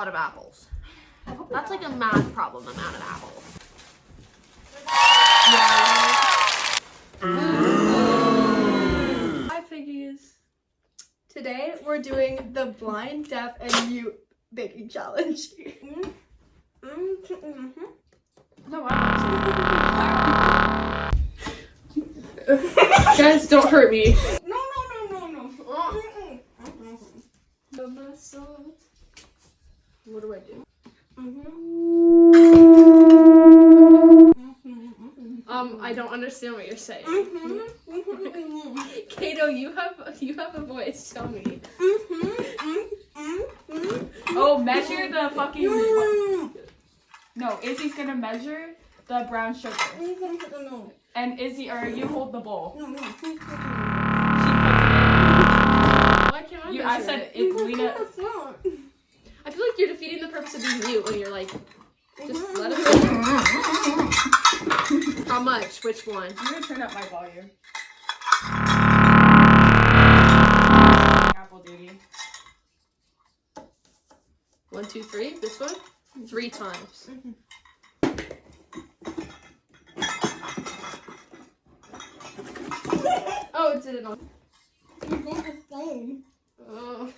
lot of apples. That's like a math problem, amount of apples. Hi piggies. Today we're doing the blind, deaf, and mute baking challenge. No, I want to. Guys, don't hurt me. No. The muscle. What do I do? I don't understand what you're saying. Kato, you have a voice. Tell me. Oh, measure the fucking. No, Izzy's gonna measure the brown sugar. And Izzy, or you hold the bowl. She puts it in. Why can't I? I said it, Lena. I feel like you're defeating the purpose of being mute when you're like, just let it go. How much? Which one? I'm gonna turn up my volume. Apple duty. 1, 2, 3. This one? 3 times. Oh, it did it on. Oh.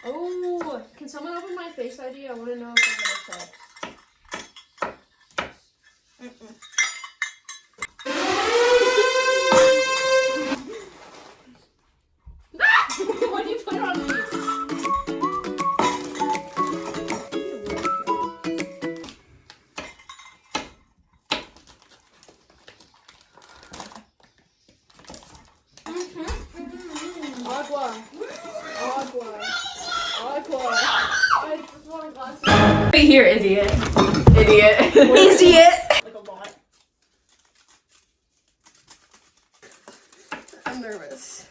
Oh, can someone open my Face ID? I want to know if I get a text. What do you put on me? Agua. I just want a glass of Right here, idiot. Idiot. like a lot. I'm nervous.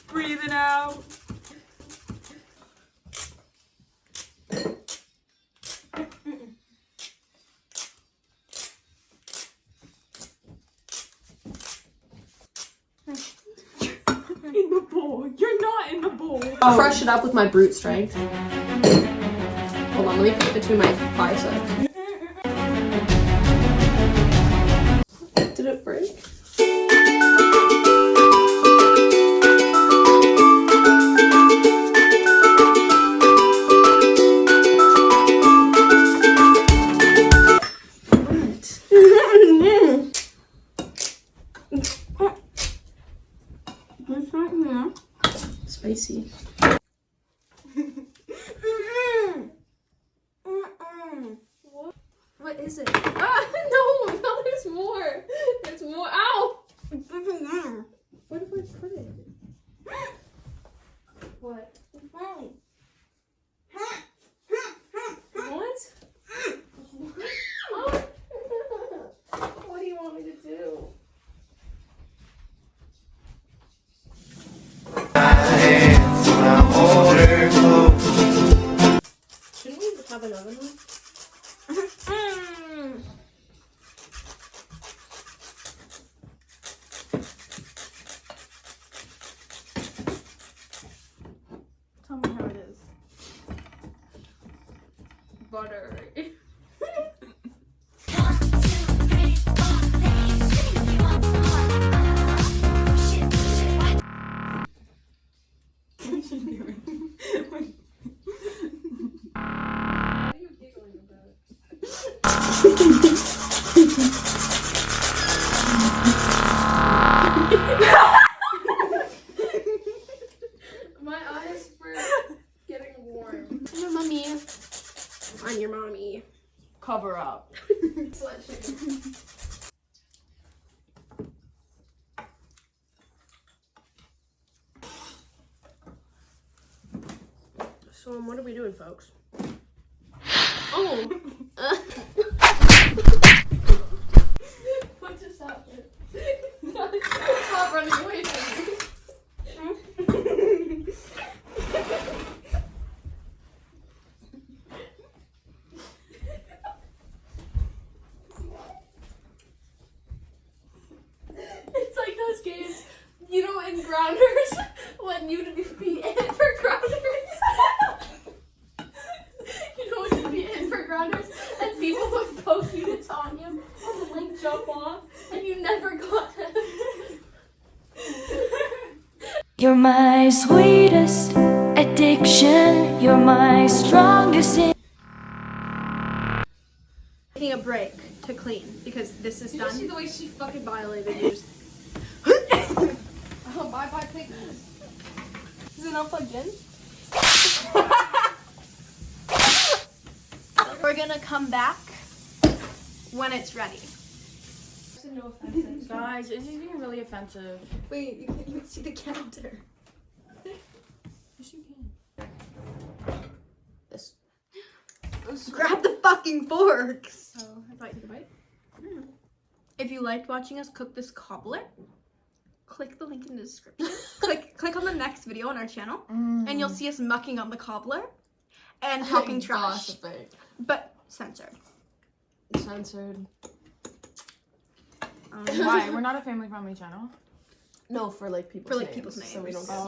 Breathing out. In the bowl. You're not in the bowl. Crush it up with my brute strength. Hold on, let me put it between my biceps. Did it break? Spicy. What is it? Ah, no, there's more. There's more. Ow! Where did I put it? What? What? Oh. What do you want me to do? Shouldn't we have another one? Tell me how it is. Buttery. What are you giggling about? My eyes were getting warm. I'm your mommy. I'm your mommy. Cover up. Slut chicken. So what are we doing, folks? Oh! You're my sweetest addiction. You're my strongest. Taking a break to clean because this is Did you done. see the way she fucking violated you? Oh, bye, pig. Is it not plugged in? We're gonna come back when it's ready. No offense. Guys, Izzy's being really offensive. Wait, you can't even see the counter. Yes, you can. This. Grab the fucking forks. Oh, I thought you took a bite. If you liked watching us cook this cobbler, click the link in the description. click on the next video on our channel, and you'll see us mucking on the cobbler and talking trash. Gossiping. But censored. Censored. Why? We're not a family-friendly channel. No, for like people's For, like, names, people's so we names. don't get